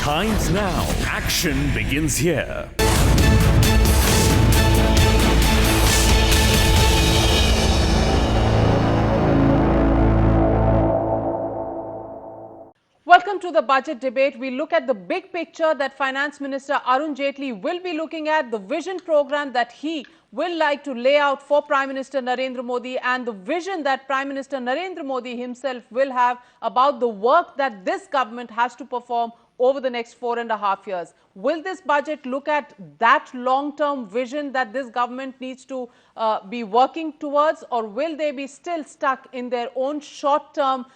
Times now. Action begins here. Welcome to the budget debate. We look at the big picture that Finance Minister Arun Jaitley will be looking at, the vision program that he will like to lay out for Prime Minister Narendra Modi, and the vision that Prime Minister Narendra Modi himself will have about the work that this government has to perform over the next 4.5 years. Will this budget look at that long-term vision that this government needs to be working towards, or will they be still stuck in their own short-term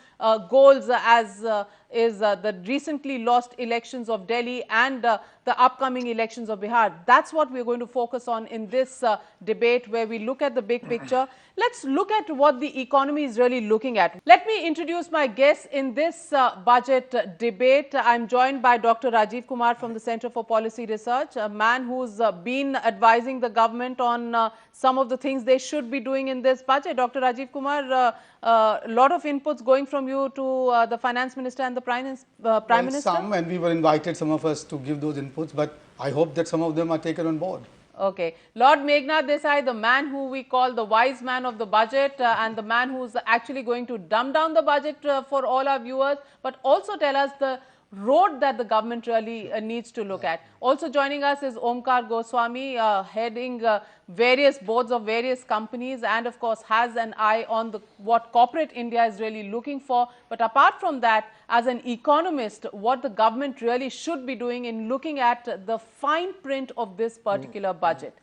goals as is the recently lost elections of Delhi and the upcoming elections of Bihar? That's what we're going to focus on in this debate, where we look at the big picture. Let's look at what the economy is really looking at. Let me introduce my guests in this budget debate. I'm joined by Dr. Rajiv Kumar from the Center for Policy Research, a man who's been advising the government on some of the things they should be doing in this budget. Dr. Rajiv Kumar, a lot of inputs going from you to the Finance Minister and the Prime Minister? Some, and we were invited, some of us, to give those inputs, but I hope that some of them are taken on board. Okay. Lord Meghnath Desai, the man who we call the wise man of the budget and the man who's actually going to dumb down the budget for all our viewers, but also tell us the road that the government really needs to look at. Also joining us is Omkar Goswami, heading various boards of various companies, and of course has an eye on what corporate India is really looking for. But apart from that, as an economist, what the government really should be doing in looking at the fine print of this particular budget.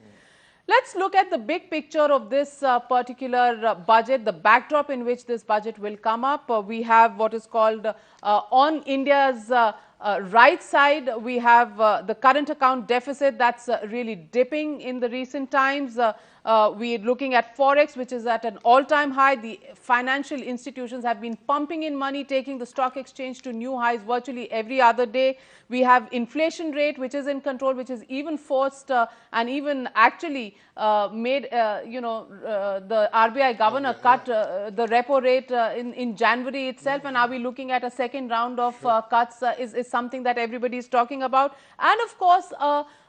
Let's look at the big picture of this particular budget, the backdrop in which this budget will come up. We have what is called on India's right side, we have the current account deficit that's really dipping in the recent times. We are looking at Forex, which is at an all-time high. The financial institutions have been pumping in money, taking the stock exchange to new highs virtually every other day. We have inflation rate, which is in control, which is even forced and even actually made, the RBI governor cut the repo rate in January itself. And are we looking at a second round of cuts is something that everybody is talking about. And of course,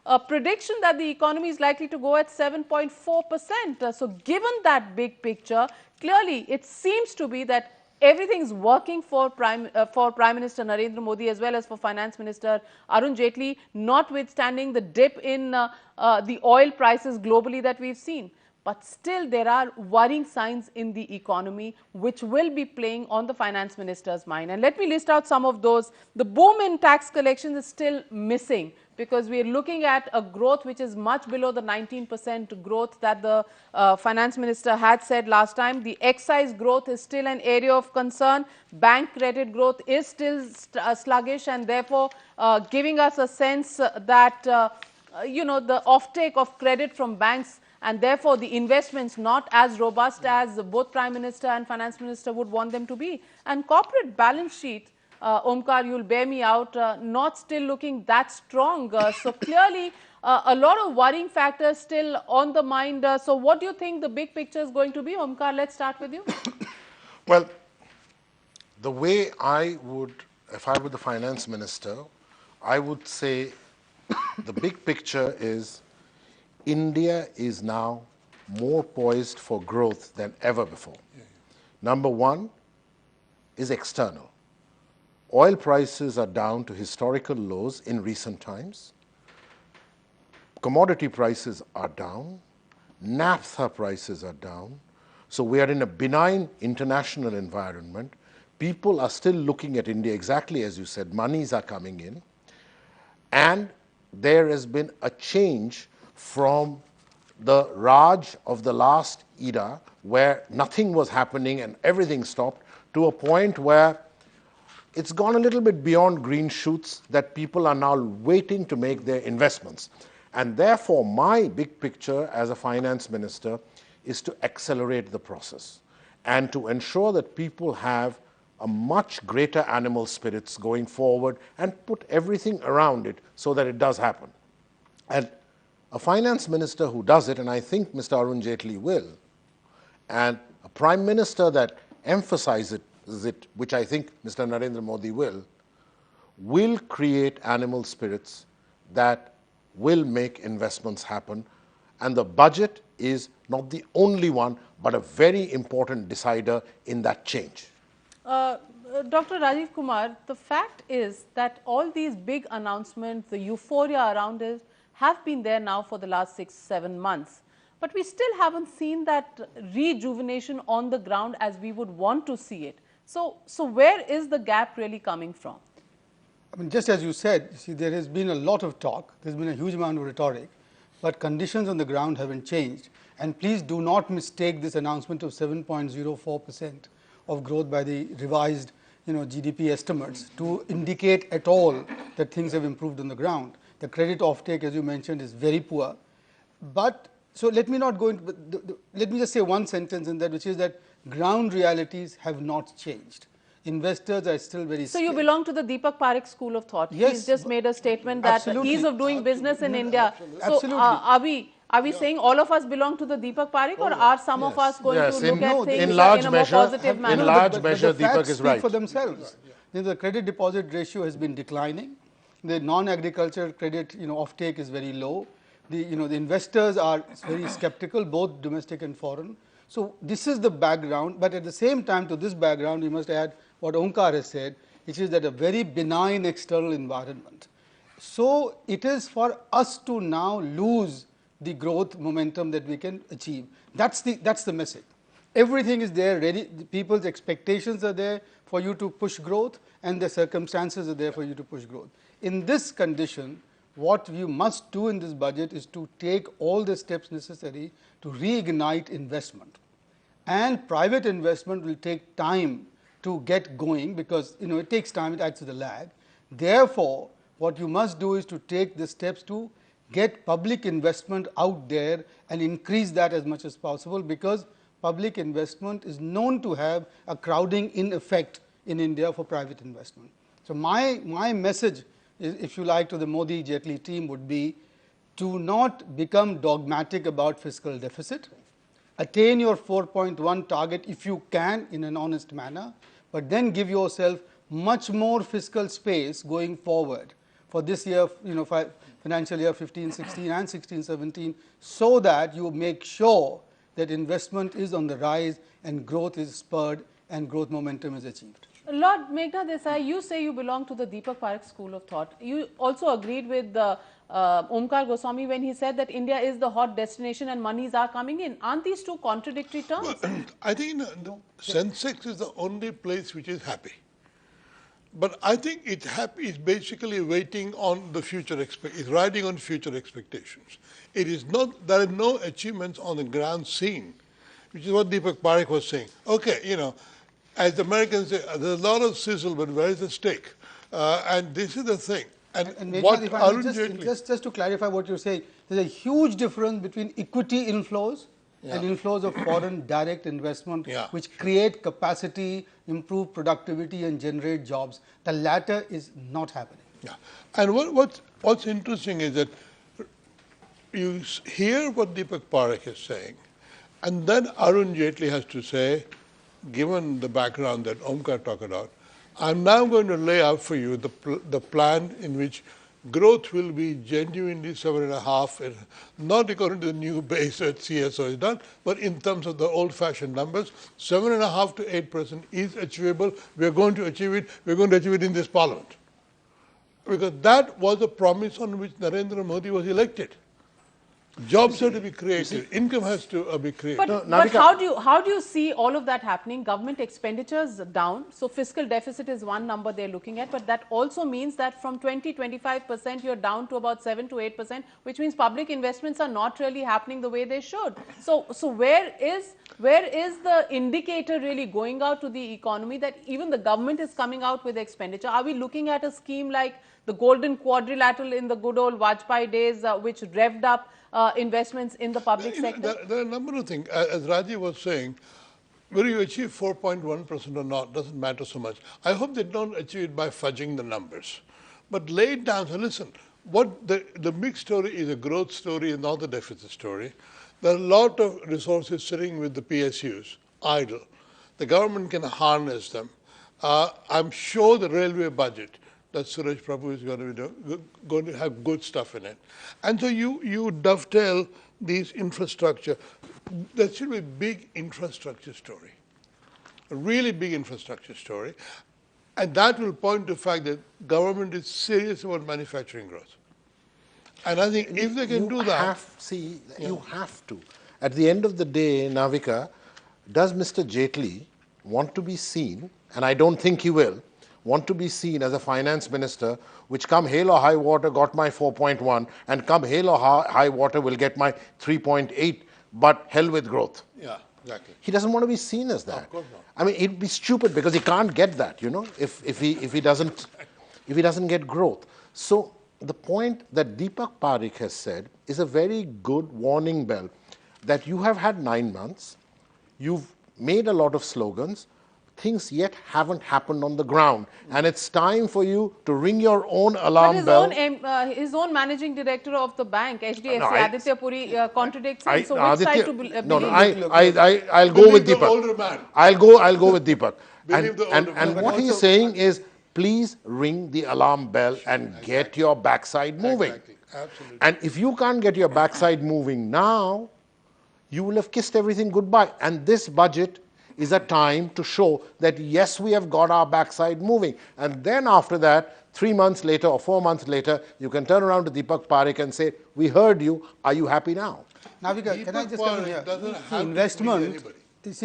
a prediction that the economy is likely to go at 7.4%. So given that big picture, clearly it seems to be that everything is working for Prime Minister Narendra Modi as well as for Finance Minister Arun Jaitley, notwithstanding the dip in the oil prices globally that we've seen. But still there are worrying signs in the economy which will be playing on the Finance Minister's mind. And let me list out some of those. The boom in tax collections is still missing, because we are looking at a growth which is much below the 19% growth that the Finance Minister had said last time. The excise growth is still an area of concern. Bank credit growth is still sluggish, and therefore giving us a sense that, the offtake of credit from banks and therefore the investments not as robust as both Prime Minister and Finance Minister would want them to be. And corporate balance sheet, Omkar, you'll bear me out, not still looking that strong. So clearly a lot of worrying factors still on the mind. So what do you think the big picture is going to be? Omkar, let's start with you. Well, the way I would, if I were the Finance Minister, I would say the big picture is India is now more poised for growth than ever before. Number one is external. Oil prices are down to historical lows in recent times. Commodity prices are down. Naphtha prices are down. So we are in a benign international environment. People are still looking at India exactly as you said. Monies are coming in. And there has been a change from the Raj of the last era, where nothing was happening and everything stopped, to a point where it's gone a little bit beyond green shoots, that people are now waiting to make their investments. And therefore, my big picture as a finance minister is to accelerate the process and to ensure that people have a much greater animal spirits going forward and put everything around it so that it does happen. And a finance minister who does it, and I think Mr. Arun Jaitley will, and a prime minister that emphasizes it, which I think Mr. Narendra Modi will will create animal spirits that will make investments happen. And the budget is not the only one, but a very important decider in that change. Dr. Rajiv Kumar, the fact is that all these big announcements, the euphoria around it, have been there now for the last 6-7 months. But we still haven't seen that rejuvenation on the ground as we would want to see it. So where is the gap really coming from? I mean, just as you said, see, there has been a lot of talk, there's been a huge amount of rhetoric, but conditions on the ground haven't changed. And please do not mistake this announcement of 7.04% of growth by the revised GDP estimates to indicate at all that things have improved on the ground. The credit offtake, as you mentioned, is very poor. But so let me not go into, let me just say one sentence in that, which is that ground realities have not changed. Investors are still very So you belong to the Deepak Parekh school of thought. Yes. He's just made a statement that Absolutely. ease of doing business in India. So Absolutely. are we saying all of us belong to the Deepak Parekh, or are some of us going Yes, to look at things in large in a more measure, positive in manner? large But measure, the facts Deepak is speak right. for themselves. The credit deposit ratio has been declining. The non-agricultural credit offtake is very low. The investors are very skeptical, both domestic and foreign. So this is the background. But at the same time, to this background, we must add what Omkar has said, which is that a very benign external environment. So it is for us to now lose the growth momentum that we can achieve. That's the message. Everything is there ready. People's expectations are there for you to push growth, and the circumstances are there for you to push growth. In this condition, what you must do in this budget is to take all the steps necessary to reignite investment. And private investment will take time to get going, because it takes time, it acts as a lag. Therefore, what you must do is to take the steps to get public investment out there and increase that as much as possible, because public investment is known to have a crowding in effect in India for private investment. So my message is, if you like, to the Modi Jaitley team would be to not become dogmatic about fiscal deficit. Attain your 4.1 target if you can in an honest manner, but then give yourself much more fiscal space going forward for this year, financial year 15-16 and 16-17, so that you make sure that investment is on the rise and growth is spurred and growth momentum is achieved. Lord Meghna Desai, you say you belong to the Deepak Parekh school of thought. You also agreed with Omkar Goswami when he said that India is the hot destination and monies are coming in. Aren't these two contradictory terms? Well, I think the Sensex is the only place which is happy. But I think it's happy is basically waiting on the future, it's riding on future expectations. It is not, there are no achievements on the ground scene, which is what Deepak Parekh was saying. Okay, as the Americans say, there's a lot of sizzle, but where is the steak? And this is the thing. And what if I Arun may Jaitley, just to clarify what you're saying, there's a huge difference between equity inflows and inflows of foreign direct investment, which create capacity, improve productivity and generate jobs. The latter is not happening. Yeah. And what's interesting is that you hear what Deepak Parekh is saying, and then Arun Jaitley has to say, given the background that Omkar talked about, I'm now going to lay out for you the plan in which growth will be genuinely 7.5, not according to the new base that CSO is done, but in terms of the old-fashioned numbers, 7.5 to 8% is achievable. We're going to achieve it. We're going to achieve it in this parliament. Because that was a promise on which Narendra Modi was elected. Jobs have to be created. Income has to be created. But how do you see all of that happening? Government expenditures down. So fiscal deficit is one number they're looking at. But that also means that from 20-25%, you're down to about 7 to 8%, which means public investments are not really happening the way they should. So where is the indicator really going out to the economy that even the government is coming out with expenditure? Are we looking at a scheme like the golden quadrilateral in the good old Vajpayee days, which revved up investments in the public sector? There are a number of things. As Rajiv was saying, whether you achieve 4.1% or not doesn't matter so much. I hope they don't achieve it by fudging the numbers. But lay it down. So listen, what the big story is a growth story and not the deficit story. There are a lot of resources sitting with the PSUs, idle. The government can harness them. I'm sure the railway budget that Suresh Prabhu is going to have good stuff in it. And so you dovetail these infrastructure. There should be a big infrastructure story, a really big infrastructure story. And that will point to the fact that government is serious about manufacturing growth. And I think if they can do that. You have to. At the end of the day, Navika, does Mr. Jaitley want to be seen, and I don't think he will, want to be seen as a finance minister which come hail or high water got my 4.1 and come hail or high water will get my 3.8, but hell with growth? Yeah, exactly. He doesn't want to be seen as that. Of course not. I mean, it'd be stupid because he can't get that, you know, if he doesn't get growth. So the point that Deepak Parekh has said is a very good warning bell that you have had 9 months, you've made a lot of slogans, things yet haven't happened on the ground, and it's time for you to ring your own alarm bell. His own managing director of the bank, HDFC, No, Aditya Puri, contradicts him. So which side to believe? I'll go with Believe the Deepak. older man. I'll go with Deepak. Believe the older man. And what he's saying is, please ring the alarm bell and get your backside moving. Exactly. Absolutely. And if you can't get your backside moving now, you will have kissed everything goodbye. And this budget is a time to show that yes, we have got our backside moving. And then after that, 3 months later or 4 months later, you can turn around to Deepak Parekh and say, we heard you, are you happy now? Navika, can I just come in here?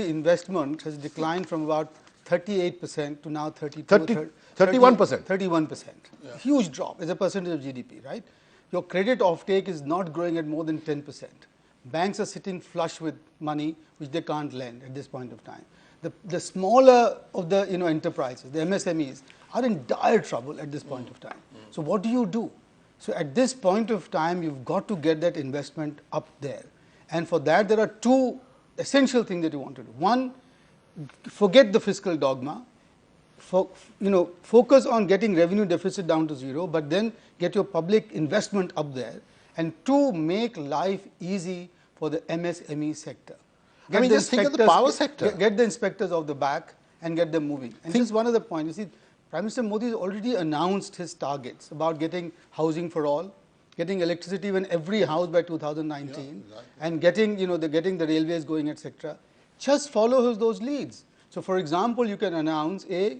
Investment has declined from about 38% to now 31%. 31%. Yeah. Huge drop as a percentage of GDP, right? Your credit offtake is not growing at more than 10%. Banks are sitting flush with money which they can't lend at this point of time. The smaller of the enterprises, the MSMEs, are in dire trouble at this point of time. So what do? So at this point of time, you've got to get that investment up there. And for that, there are two essential things that you want to do. One, forget the fiscal dogma. Focus on getting revenue deficit down to zero, but then get your public investment up there. And two, make life easy for the MSME sector. Just think of the power sector. Get the inspectors off the back and get them moving. And just one other point, you see, Prime Minister Modi has already announced his targets about getting housing for all, getting electricity in every house by 2019, and getting the railways going, etc. Just follow those leads. So, for example, you can announce a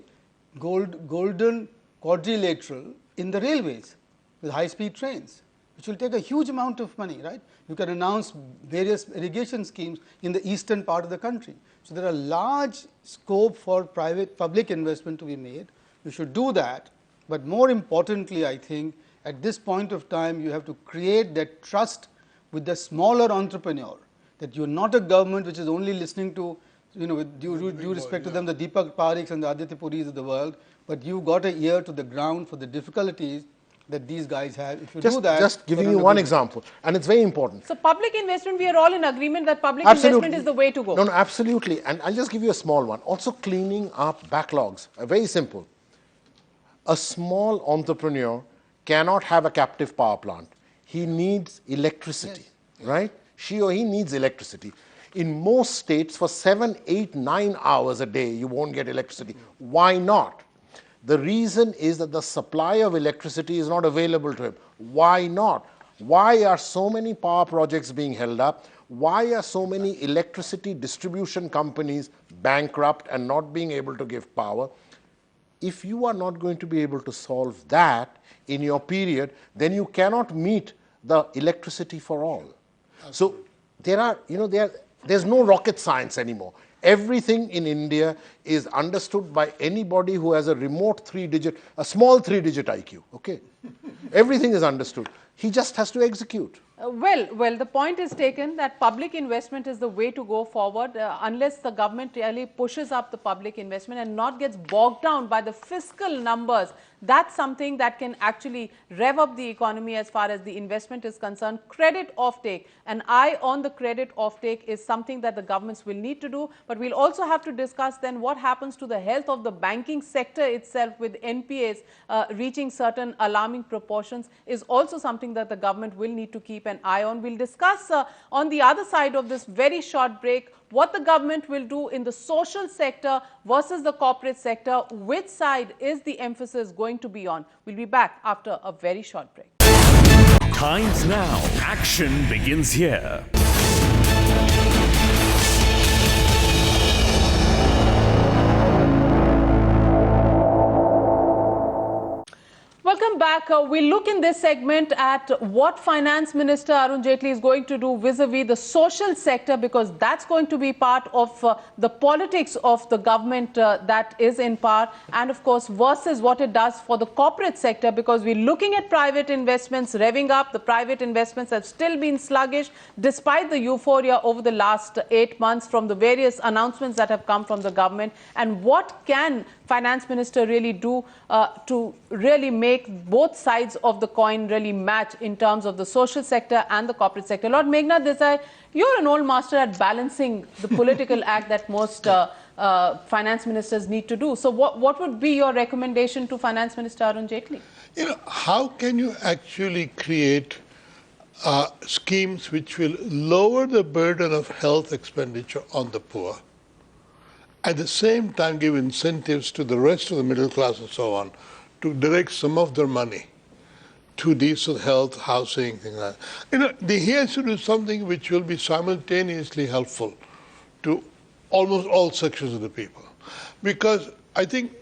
golden quadrilateral in the railways with high-speed trains, which will take a huge amount of money, right? You can announce various irrigation schemes in the eastern part of the country. So there are large scope for public investment to be made. You should do that. But more importantly, I think at this point of time, you have to create that trust with the smaller entrepreneur, that you're not a government which is only listening to, with due respect to them, the Deepak Parekhs and the Aditya Puris of the world, but you've got an ear to the ground for the difficulties that these guys have. If you do that, just giving you one example, and it's very important. So public investment, we are all in agreement that public investment is the way to go. No, absolutely. And I'll just give you a small one. Also cleaning up backlogs. Very simple. A small entrepreneur cannot have a captive power plant. He needs electricity, right? She or he needs electricity. In most states, for 7, 8, 9 hours a day, you won't get electricity. Why not? The reason is that the supply of electricity is not available to him. Why not? Why are so many power projects being held up? Why are so many electricity distribution companies bankrupt and not being able to give power? If you are not going to be able to solve that in your period, then you cannot meet the electricity for all. So there's no rocket science anymore. Everything in India is understood by anybody who has a small 3-digit IQ, okay? Everything is understood. He just has to execute. Well, the point is taken that public investment is the way to go forward unless the government really pushes up the public investment and not gets bogged down by the fiscal numbers. That's something that can actually rev up the economy as far as the investment is concerned. Credit offtake, an eye on the credit offtake is something that the governments will need to do. But we'll also have to discuss then what happens to the health of the banking sector itself with NPAs reaching certain alarming proportions is also something that the government will need to keep an eye on. We'll discuss on the other side of this very short break what the government will do in the social sector versus the corporate sector. Which side is the emphasis going to be on? We'll be back after a very short break. Times now. Action begins here. Welcome back. We look in this segment at what Finance Minister Arun Jaitley is going to do vis-a-vis the social sector, because that's going to be part of the politics of the government that is in power, and of course versus what it does for the corporate sector, because we're looking at private investments revving up. The private investments have still been sluggish despite the euphoria over the last 8 months from the various announcements that have come from the government. And what can Finance Minister really do to really make both sides of the coin really match in terms of the social sector and the corporate sector? Lord Meghnad Desai, you're an old master at balancing the political act that most finance ministers need to do. So what would be your recommendation to Finance Minister Arun Jaitley? You know, how can you actually create schemes which will lower the burden of health expenditure on the poor, at the same time give incentives to the rest of the middle class and so on to direct some of their money to decent health, housing, things like that. You know, he has to do something which will be simultaneously helpful to almost all sections of the people. Because I think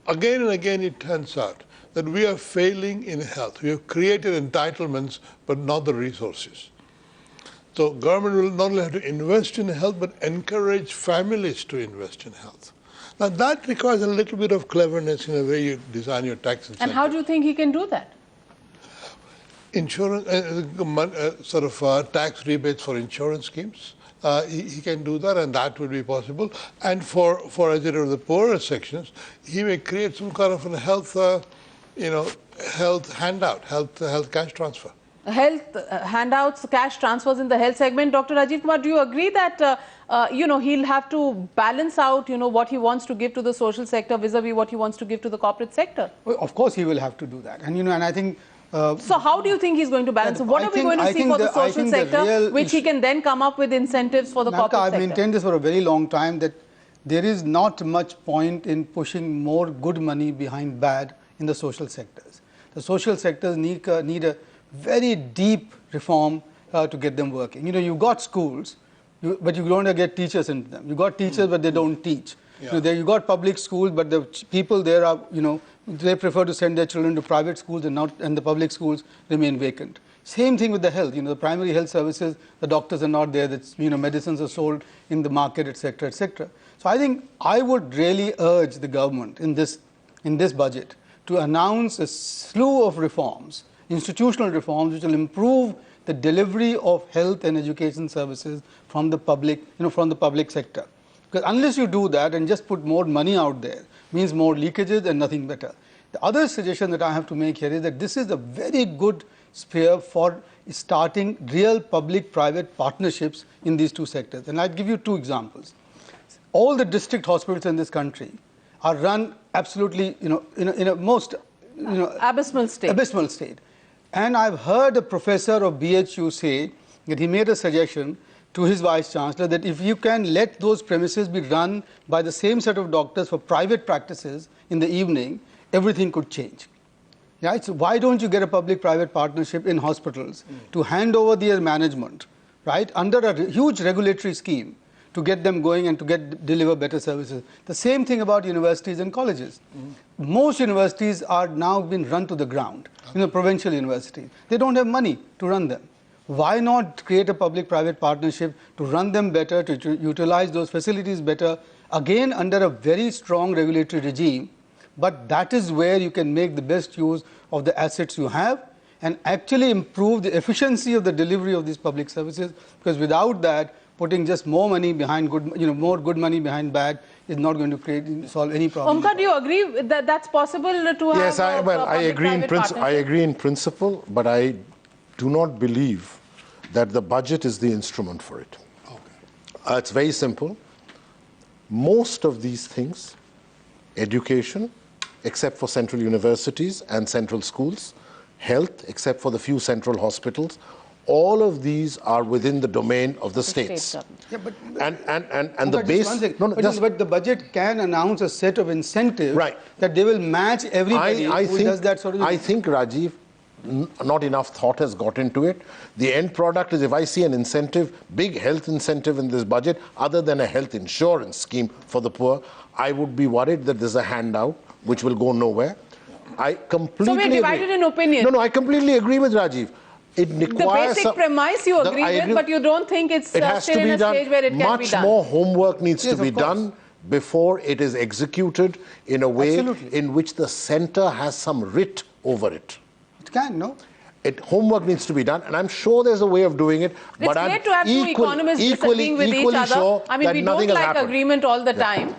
again and again it turns out that we are failing in health. We have created entitlements but not the resources. So government will not only have to invest in health but encourage families to invest in health. Now that requires a little bit of cleverness in the way you design your tax incentives. And how do you think he can do that? Insurance, tax rebates for insurance schemes. He can do that, and that would be possible. And for as it were, the poorer sections, he may create some kind of a health, health handout, health cash transfer. Health handouts, cash transfers in the health segment. Dr. Rajiv Kumar, do you agree that he'll have to balance out what he wants to give to the social sector vis-a-vis what he wants to give to the corporate sector? Well, of course he will have to do that, and I think. So how do you think he's going to balance? What are we going to see for the social sector, which he can then come up with incentives for the corporate sector? I've maintained this for a very long time, that there is not much point in pushing more good money behind bad in the social sectors. The social sectors need a very deep reform to get them working. You've got schools, but you don't get teachers into them. You've got teachers, but they don't teach. Yeah. You've got public schools, but the people there are, they prefer to send their children to private schools and the public schools remain vacant. Same thing with the health. The primary health services, the doctors are not there. That's, medicines are sold in the market, etc., etc. So I think I would really urge the government in this budget to announce a slew of reforms, institutional reforms, which will improve the delivery of health and education services from the public, from the public sector. Because unless you do that and just put more money out there, means more leakages and nothing better. The other suggestion that I have to make here is that this is a very good sphere for starting real public-private partnerships in these two sectors. And I'll give you two examples. All the district hospitals in this country are run absolutely, in a most, abysmal state. Abysmal state. And I've heard a professor of BHU say that he made a suggestion to his vice chancellor that if you can let those premises be run by the same set of doctors for private practices in the evening, everything could change. Right? So why don't you get a public-private partnership in hospitals to hand over their management, right, under a huge regulatory scheme to get them going and to deliver better services? The same thing about universities and colleges. Most universities are now being run to the ground, provincial universities. They don't have money to run them. Why not create a public-private partnership to run them better, to utilize those facilities better, again under a very strong regulatory regime, but that is where you can make the best use of the assets you have and actually improve the efficiency of the delivery of these public services, because without that, putting just more money behind good, more good money behind bad is not going to solve any problem. Omkar, do you agree that that's possible to have? Yes, I agree in principle, but I do not believe that the budget is the instrument for it. Okay. It's very simple. Most of these things, education, except for central universities and central schools, health, except for the few central hospitals, all of these are within the domain of the states. Yeah, but And the just base. one second. No, no, but the budget can announce a set of incentives Right. that they will match everybody who does that sort of thing. I think, Rajiv, not enough thought has got into it. The end product is, if I see an incentive, big health incentive in this budget, other than a health insurance scheme for the poor, I would be worried that there's a handout which will go nowhere. I completely So we're divided agree. in opinion. No, I completely agree with Rajiv. It The requires basic premise you agree with, but you don't think it's it has still to in be a done. stage where it can be Much done. more homework needs Yes, to be of course. done before it is executed in a way Absolutely. in which the center has some writ over it. It can, no? Homework needs to be done, and I'm sure there's a way of doing it. It's but great I'm to have two economists disagreeing with each other. Sure I mean, that we nothing don't will like happen. agreement all the time.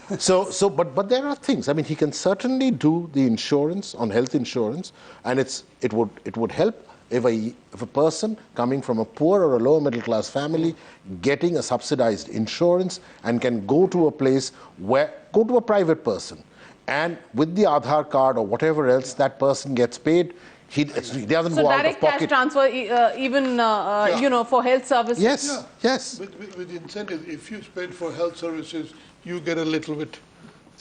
But there are things. I mean, he can certainly do the insurance on health insurance, and it would help if a person coming from a poor or a lower middle class family getting a subsidized insurance and can go to a place go to a private person, and with the Aadhaar card or whatever else, that person gets paid. He doesn't So go out of direct cash pocket. transfer, for health services. Yes, yes. With incentives, if you spend for health services, you get a little bit.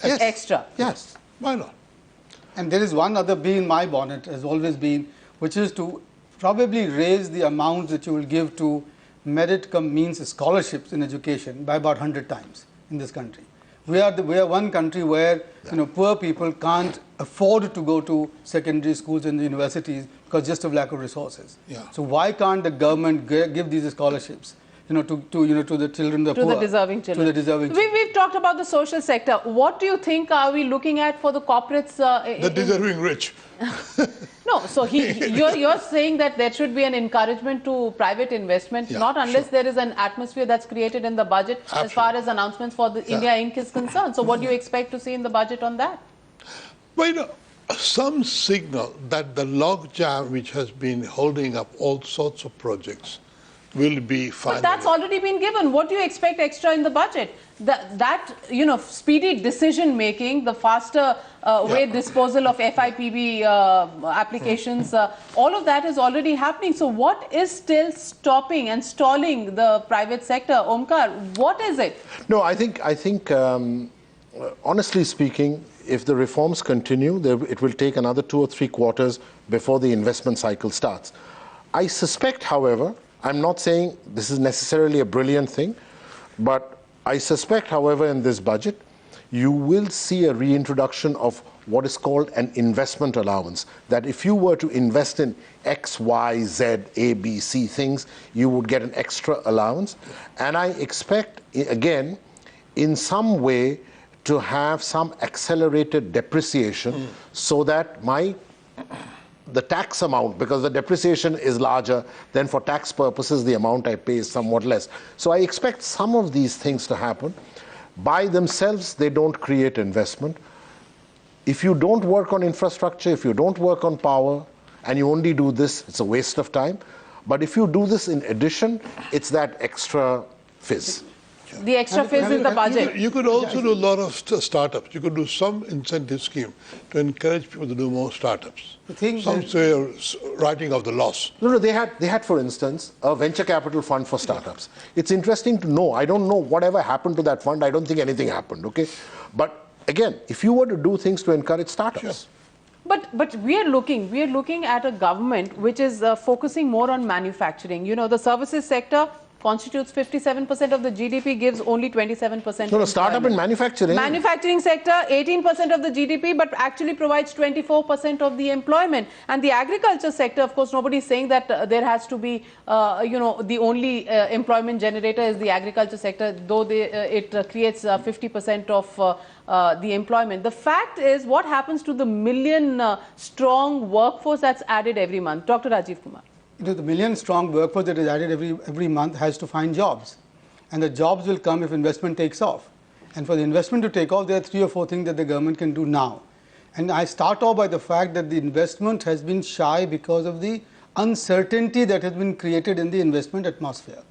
Yes. Extra. Yes. Why not? And there is one other bee in my bonnet, has always been, which is to probably raise the amount that you will give to merit means scholarships in education by about 100 times in this country. We are one country where poor people can't afford to go to secondary schools and universities because just of lack of resources. Yeah. So why can't the government give these scholarships? To the children, the To poor, the deserving children. To the deserving children. We've talked about the social sector. What do you think are we looking at for the corporates? The deserving rich. No, so you're saying that there should be an encouragement to private investment, Yeah, not unless sure. there is an atmosphere that's created in the budget as far as announcements for the India Inc. is concerned. So what do you expect to see in the budget on that? Well, some signal that the logjam which has been holding up all sorts of projects will be finally. But that's already been given. What do you expect extra in the budget? That speedy decision making, the faster way disposal of FIPB applications, all of that is already happening. So what is still stopping and stalling the private sector? Omkar, what is it? No, I think honestly speaking, if the reforms continue, it will take another 2 or 3 quarters before the investment cycle starts. I suspect, however, I'm not saying this is necessarily a brilliant thing, but I suspect, however, in this budget, you will see a reintroduction of what is called an investment allowance, that if you were to invest in X, Y, Z, A, B, C things, you would get an extra allowance. And I expect, again, in some way, to have some accelerated depreciation so that the tax amount, because the depreciation is larger, then for tax purposes the amount I pay is somewhat less. So I expect some of these things to happen. By themselves, they don't create investment. If you don't work on infrastructure, if you don't work on power, and you only do this, it's a waste of time. But if you do this in addition, it's that extra fizz. The extra fizz in the budget. You could also do a lot of startups. You could do some incentive scheme to encourage people to do more startups. Some say writing off the loss. No, they had, for instance, a venture capital fund for startups. It's interesting to know. I don't know whatever happened to that fund. I don't think anything happened, okay? But again, if you were to do things to encourage startups. Sure. But we are looking at a government which is focusing more on manufacturing. The services sector constitutes 57% of the GDP, gives only 27%. No, startup in manufacturing. Manufacturing sector, 18% of the GDP, but actually provides 24% of the employment. And the agriculture sector, of course, nobody is saying that there has to be, the only employment generator is the agriculture sector, though it creates 50% of the employment. The fact is, what happens to the million-strong workforce that's added every month? Dr. Rajiv Kumar. The million-strong workforce that is added every month has to find jobs. And the jobs will come if investment takes off. And for the investment to take off, there are 3 or 4 things that the government can do now. And I start off by the fact that the investment has been shy because of the uncertainty that has been created in the investment atmosphere.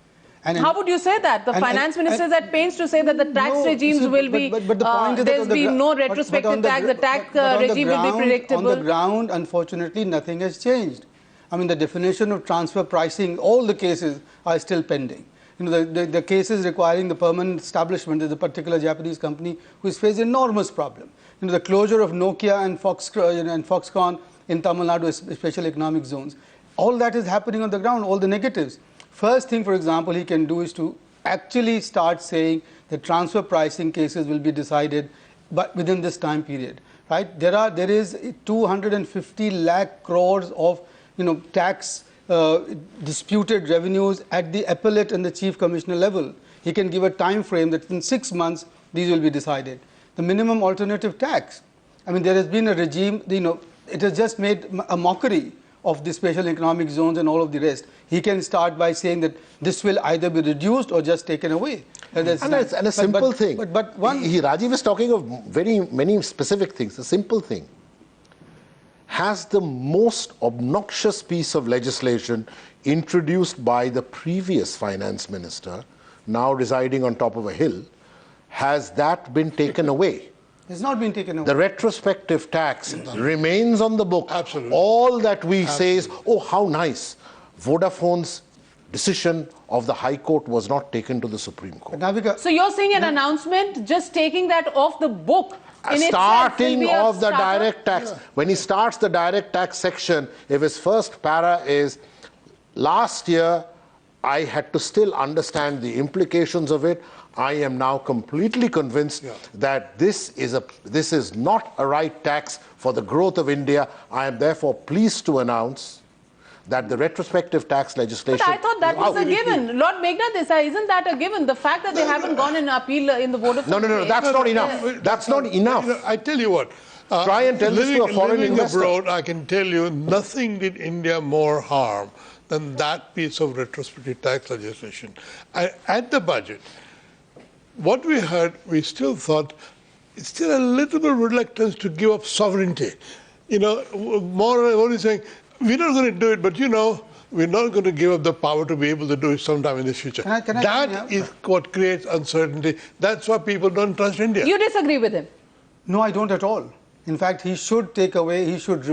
And how would you say that? The finance minister is at pains to say that the tax regimes will be, but the point is there's been no retrospective tax, the tax regime will be predictable. On the ground, unfortunately, nothing has changed. I mean, the definition of transfer pricing, all the cases are still pending. You know, the cases requiring the permanent establishment is a particular Japanese company who has faced enormous problem. You know, the closure of Nokia and Foxconn in Tamil Nadu, special economic zones. All that is happening on the ground, all the negatives. First thing, for example, he can do is to actually start saying that transfer pricing cases will be decided but within this time period. Right? There is 250 lakh crores of tax disputed revenues at the appellate and the chief commissioner level. He can give a time frame that in 6 months these will be decided. The minimum alternative tax. I mean, there has been a regime, it has just made a mockery of the special economic zones and all of the rest. He can start by saying that this will either be reduced or just taken away. And a simple thing. But Rajiv is talking of many specific things. A simple thing. Has the most obnoxious piece of legislation introduced by the previous finance minister, now residing on top of a hill, has that been taken away? It's not been taken away. The retrospective tax remains on the book. Absolutely. All that we say is, oh, how nice. Vodafone's decision of the High Court was not taken to the Supreme Court. So you're saying an announcement, just taking that off the book, starting of the direct tax. Yeah. When he starts the direct tax section, if his first para is, last year I had to still understand the implications of it. I am now completely convinced that this is not a right tax for the growth of India. I am therefore pleased to announce that the retrospective tax legislation... But I thought that was a given. Lord Meghna Desai, isn't that a given? The fact that they haven't gone in appeal in the Vodafone... No, that's not enough. That's not enough. I tell you what. Try and tell this to a foreign investor. Abroad, I can tell you, nothing did India more harm than that piece of retrospective tax legislation. At the budget, what we heard, we still thought, it's still a little bit of reluctance to give up sovereignty. More what he's saying, we're not going to do it, but we're not going to give up the power to be able to do it sometime in the future. That is what creates uncertainty. That's why people don't trust India. You disagree with him? No, I don't at all. In fact, he should take away, he should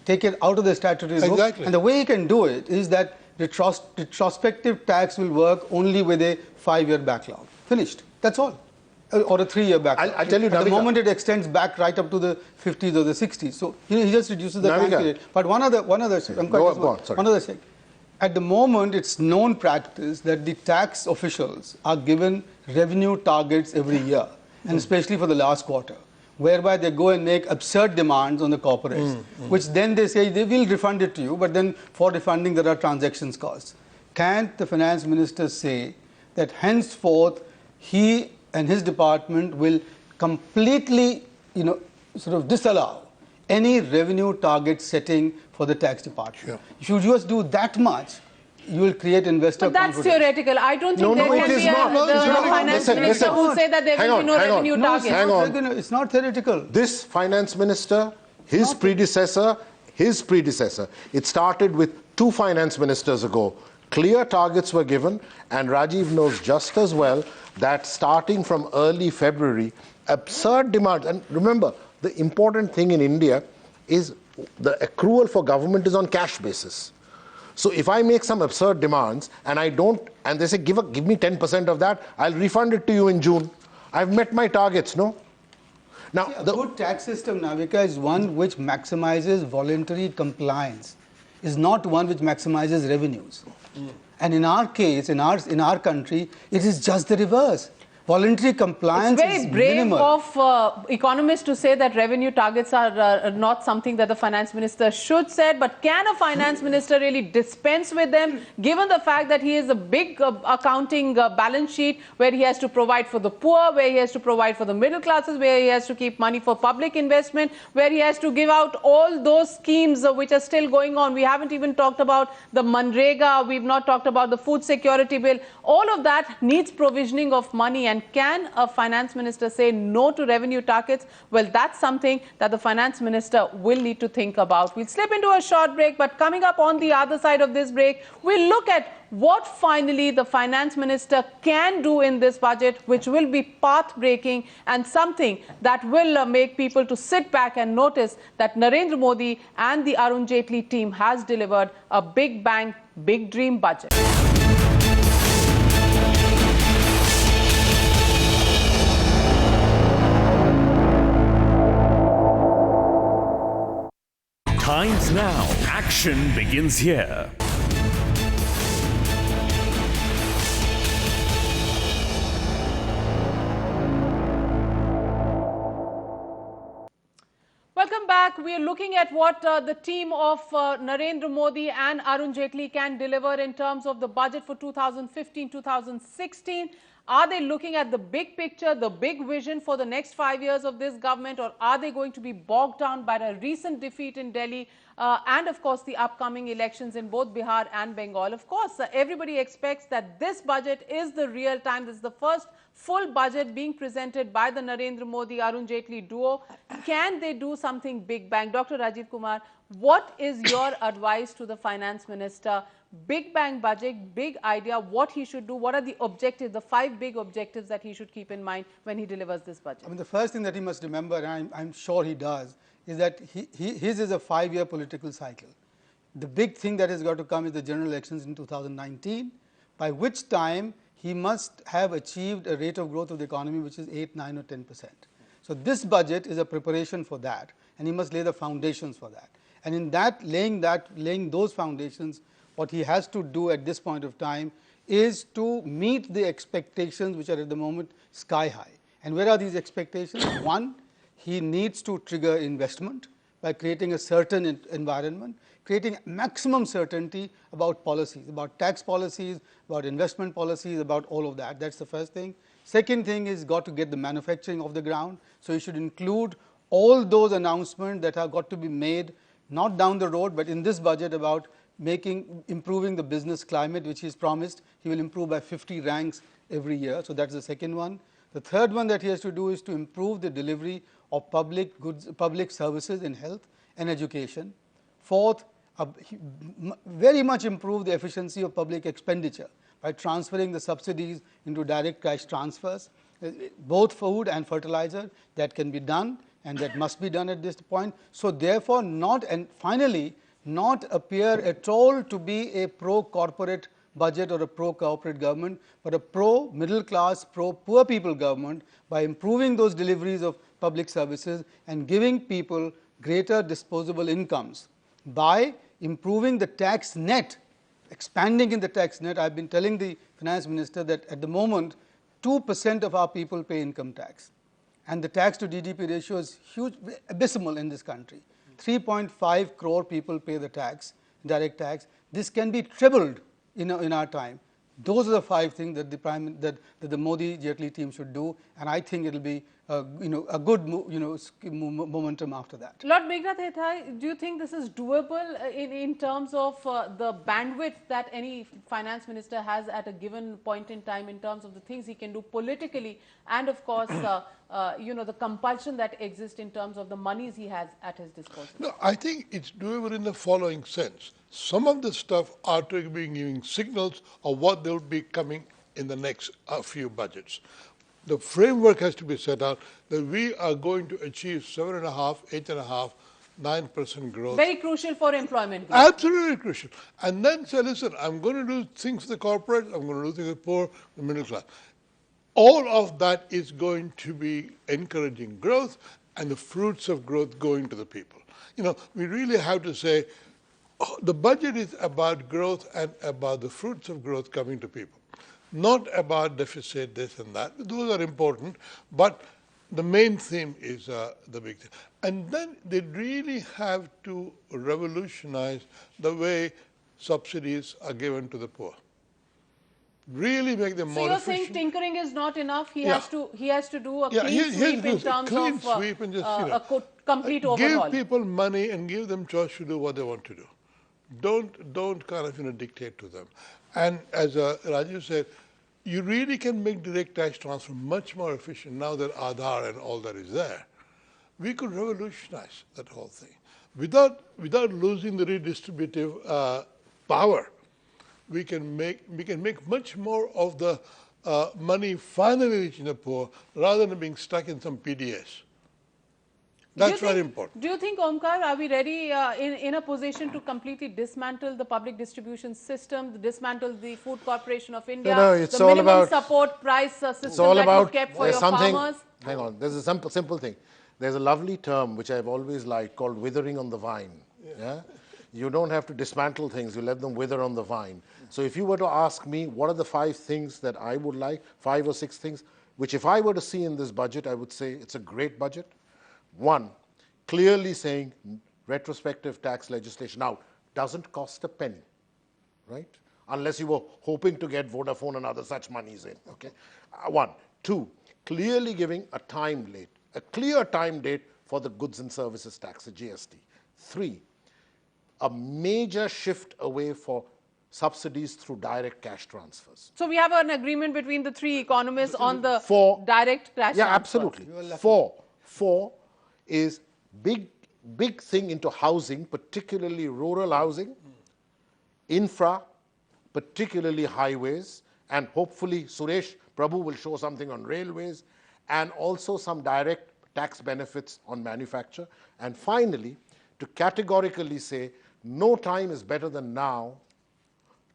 take it out of the statutory book. Exactly. And the way he can do it is that retrospective tax will work only with a 5-year backlog. Finished. That's all. Or a 3-year backlog. I'll tell you, at the moment it extends back right up to the 50s or the 60s. So he just reduces the time period. But one other thing. At the moment, it's known practice that the tax officials are given revenue targets every year, and especially for the last quarter, whereby they go and make absurd demands on the corporates, which then they say they will refund it to you, but then for refunding there are transactions costs. Can't the finance minister say that henceforth he and his department will completely, sort of disallow any revenue target setting for the tax department? If you just do that much, you will create investor confidence. But that's theoretical. I don't think there can be a finance minister who will say that there will be no revenue target. It's not theoretical. This finance minister, his predecessor, it started with 2 finance ministers ago. Clear targets were given, and Rajiv knows just as well that starting from early February, absurd demands. And remember, the important thing in India is the accrual for government is on cash basis. So if I make some absurd demands and I don't, and they say, give me 10% of that, I'll refund it to you in June. I've met my targets, no? Now, a good tax system, Navika, is one which maximizes voluntary compliance, is not one which maximizes revenues. And in our case, in our country, it is just the reverse. Voluntary compliance is very brave of economists to say that revenue targets are not something that the finance minister should set. But can a finance minister really dispense with them, given the fact that he has a big accounting balance sheet where he has to provide for the poor, where he has to provide for the middle classes, where he has to keep money for public investment, where he has to give out all those schemes which are still going on. We haven't even talked about the Manrega. We've not talked about the food security bill. All of that needs provisioning of money, and And can a finance minister say no to revenue targets? Well, that's something that the finance minister will need to think about. We'll slip into a short break, but coming up on the other side of this break, we'll look at what finally the finance minister can do in this budget, which will be path-breaking and something that will make people to sit back and notice that Narendra Modi and the Arun Jaitley team has delivered a big bang, big dream budget. Times now. Action begins here. Welcome back. We are looking at what the team of Narendra Modi and Arun Jaitley can deliver in terms of the budget for 2015-2016. Are they looking at the big picture, the big vision for the next 5 years of this government, or are they going to be bogged down by a recent defeat in Delhi and, of course, the upcoming elections in both Bihar and Bengal? Of course, everybody expects that this budget is the real time. This is the first full budget being presented by the Narendra Modi-Arun Jaitley duo. Can they do something big bang? Dr. Rajiv Kumar, what is your advice to the finance minister? Big bang budget, big idea, what he should do, what are the objectives, the 5 big objectives that he should keep in mind when he delivers this budget? I mean, the first thing that he must remember, and I'm sure he does, is that his is a 5-year political cycle. The big thing that has got to come is the general elections in 2019, by which time he must have achieved a rate of growth of the economy which is 8, 9 or 10%. So this budget is a preparation for that, and he must lay the foundations for that. And in that, laying those foundations, what he has to do at this point of time is to meet the expectations which are at the moment sky high. And where are these expectations? One, he needs to trigger investment by creating a certain environment, creating maximum certainty about policies, about tax policies, about investment policies, about all of that. That's the first thing. Second thing is got to get the manufacturing off the ground. So he should include all those announcements that have got to be made, not down the road, but in this budget, about improving the business climate, which he's promised. He will improve by 50 ranks every year. So that's the second one. The third one that he has to do is to improve the delivery of public goods, public services in health and education. Fourth, very much improve the efficiency of public expenditure by transferring the subsidies into direct cash transfers, both food and fertilizer. That can be done, and that must be done at this point. So therefore, finally, not appear at all to be a pro-corporate budget or a pro-corporate government, but a pro-middle class, pro-poor people government, by improving those deliveries of public services and giving people greater disposable incomes by improving the tax net, expanding in the tax net. I've been telling the finance minister that at the moment 2% of our people pay income tax, and the tax to GDP ratio is huge, abysmal in this country. 3.5 crore people pay the tax, direct tax. This can be tripled in our time. Those are the 5 things that the Modi Jaitley team should do, and I think it will be a good momentum after that. Lord Meghnad Hethai, do you think this is doable in terms of the bandwidth that any finance minister has at a given point in time, in terms of the things he can do politically, and of course the compulsion that exists in terms of the monies he has at his disposal? No, I think it's doable in the following sense. Some of the stuff are to be giving signals of what will be coming in the next few budgets. The framework has to be set out that we are going to achieve 7.5%, 8.5%, 9% growth. Very crucial for employment growth. Absolutely crucial. And then say, listen, I'm going to do things for the corporate, I'm going to do things for the poor, the middle class. All of that is going to be encouraging growth, and the fruits of growth going to the people. We really have to say, the budget is about growth and about the fruits of growth coming to people. Not about deficit, this and that. Those are important, but the main theme is the big thing. And then they really have to revolutionize the way subsidies are given to the poor. Really make them more efficient. So you're saying tinkering is not enough? He has to do a clean sweep in terms of a complete overhaul. Give people money and give them choice to do what they want to do. Don't kind of dictate to them. And as Rajiv said, you really can make direct tax transfer much more efficient now that Aadhaar and all that is there. We could revolutionize that whole thing without losing the redistributive power. We can make much more of the money finally reaching the poor rather than being stuck in some PDS. That's very important. Do you think, Omkar, are we ready in a position to completely dismantle the public distribution system, dismantle the Food Corporation of India, it's the all minimum about, support price system it's all that about, you kept for there's your something, farmers? hang on, there's a simple thing. There's a lovely term which I've always liked called withering on the vine. Yeah? You don't have to dismantle things, you let them wither on the vine. So if you were to ask me what are the 5 things that I would like, 5 or 6 things, which if I were to see in this budget, I would say it's a great budget. 1, clearly saying retrospective tax legislation. Now, doesn't cost a penny, right? Unless you were hoping to get Vodafone and other such monies in, okay? 1. 2, clearly giving a clear time date for the goods and services tax, the GST. 3, a major shift away for subsidies through direct cash transfers. So we have an agreement between the 3 economists on the direct cash transfer. Yeah, absolutely. 4 is big thing into housing, particularly rural housing, infra, particularly highways, and hopefully Suresh Prabhu will show something on railways, and also some direct tax benefits on manufacture. And finally, to categorically say no time is better than now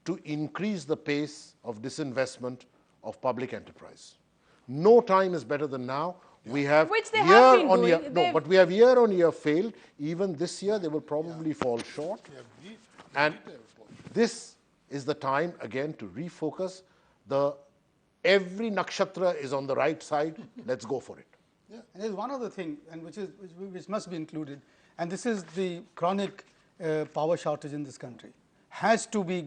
to increase the pace of disinvestment of public enterprise. No time is better than now. We have Which they have been doing. No, but we have year on year failed. Even this year, they will probably fall short. And this is the time again to refocus. Every nakshatra is on the right side. Let's go for it. Yeah. And there's one other thing, and which must be included, and this is the chronic power shortage in this country. Has to be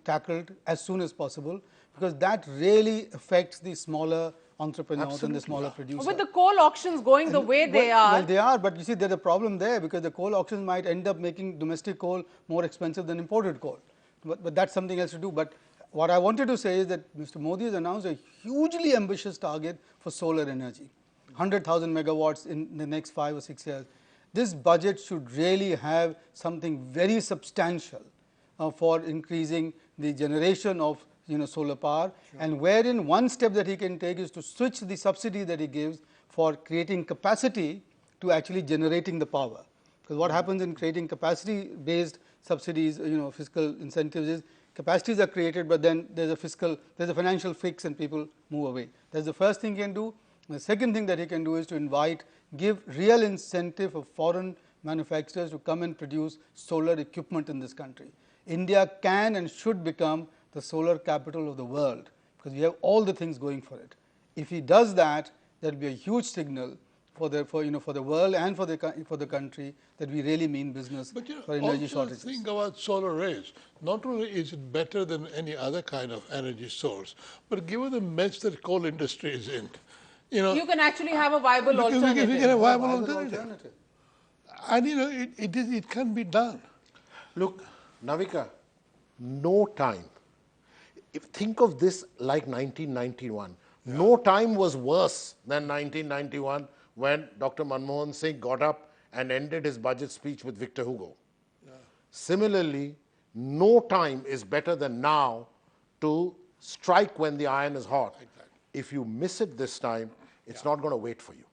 tackled as soon as possible, because that really affects the smaller entrepreneurs and the smaller producers. With the coal auctions going the way they are. Well, they are, but you see there's a problem there, because the coal auctions might end up making domestic coal more expensive than imported coal. But that's something else to do. But what I wanted to say is that Mr. Modi has announced a hugely ambitious target for solar energy, 100,000 megawatts in the next 5 or 6 years. This budget should really have something very substantial for increasing the generation of solar power, and wherein one step that he can take is to switch the subsidy that he gives for creating capacity to actually generating the power. Because what happens in creating capacity based subsidies, fiscal incentives, is capacities are created, but then there's a financial fix and people move away. That's the first thing he can do. The second thing that he can do is to give real incentive for foreign manufacturers to come and produce solar equipment in this country. India can and should become the solar capital of the world, because we have all the things going for it. If he does that, there will be a huge signal for the world and for the country that we really mean business for energy shortages. Think about solar rays. Not only is it better than any other kind of energy source, but given the mess that coal industry is in, you can actually have a viable alternative. You can have a viable alternative. And it can be done. Look, Navika, no time. Think of this like 1991. Yeah. No time was worse than 1991 when Dr. Manmohan Singh got up and ended his budget speech with Victor Hugo. Yeah. Similarly, no time is better than now to strike when the iron is hot. Exactly. If you miss it this time, it's not going to wait for you.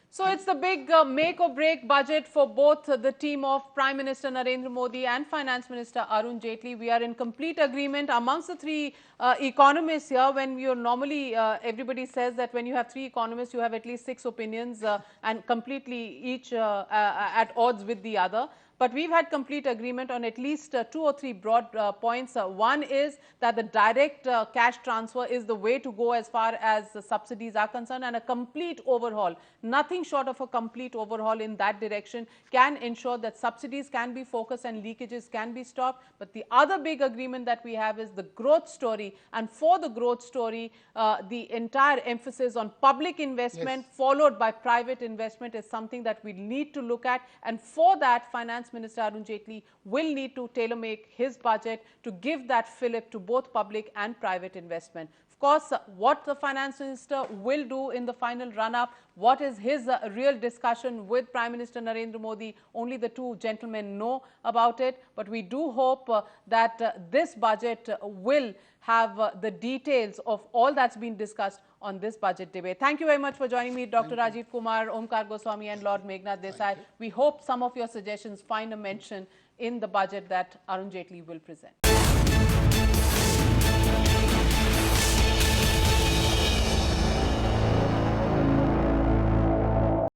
So it's the big make or break budget for both the team of Prime Minister Narendra Modi and Finance Minister Arun Jaitley. We are in complete agreement amongst the 3 economists here. When you're normally, everybody says that when you have 3 economists, you have at least 6 opinions and completely each at odds with the other. But we've had complete agreement on at least 2 or 3 broad points. One is that the direct cash transfer is the way to go as far as subsidies are concerned, and a complete overhaul, nothing short of a complete overhaul in that direction, can ensure that subsidies can be focused and leakages can be stopped. But the other big agreement that we have is the growth story, and for the growth story, the entire emphasis on public investment followed by private investment is something that we need to look at, and for that Finance Minister Arun Jaitley will need to tailor-make his budget to give that fillip to both public and private investment. Of course, what the Finance Minister will do in the final run-up, what is his real discussion with Prime Minister Narendra Modi, only the two gentlemen know about it. But we do hope that this budget will have the details of all that's been discussed on this budget debate. Thank you very much for joining me, Dr. Rajiv Kumar, Omkar Goswami and Lord Meghnad Desai. We hope some of your suggestions find a mention in the budget that Arun Jaitley will present.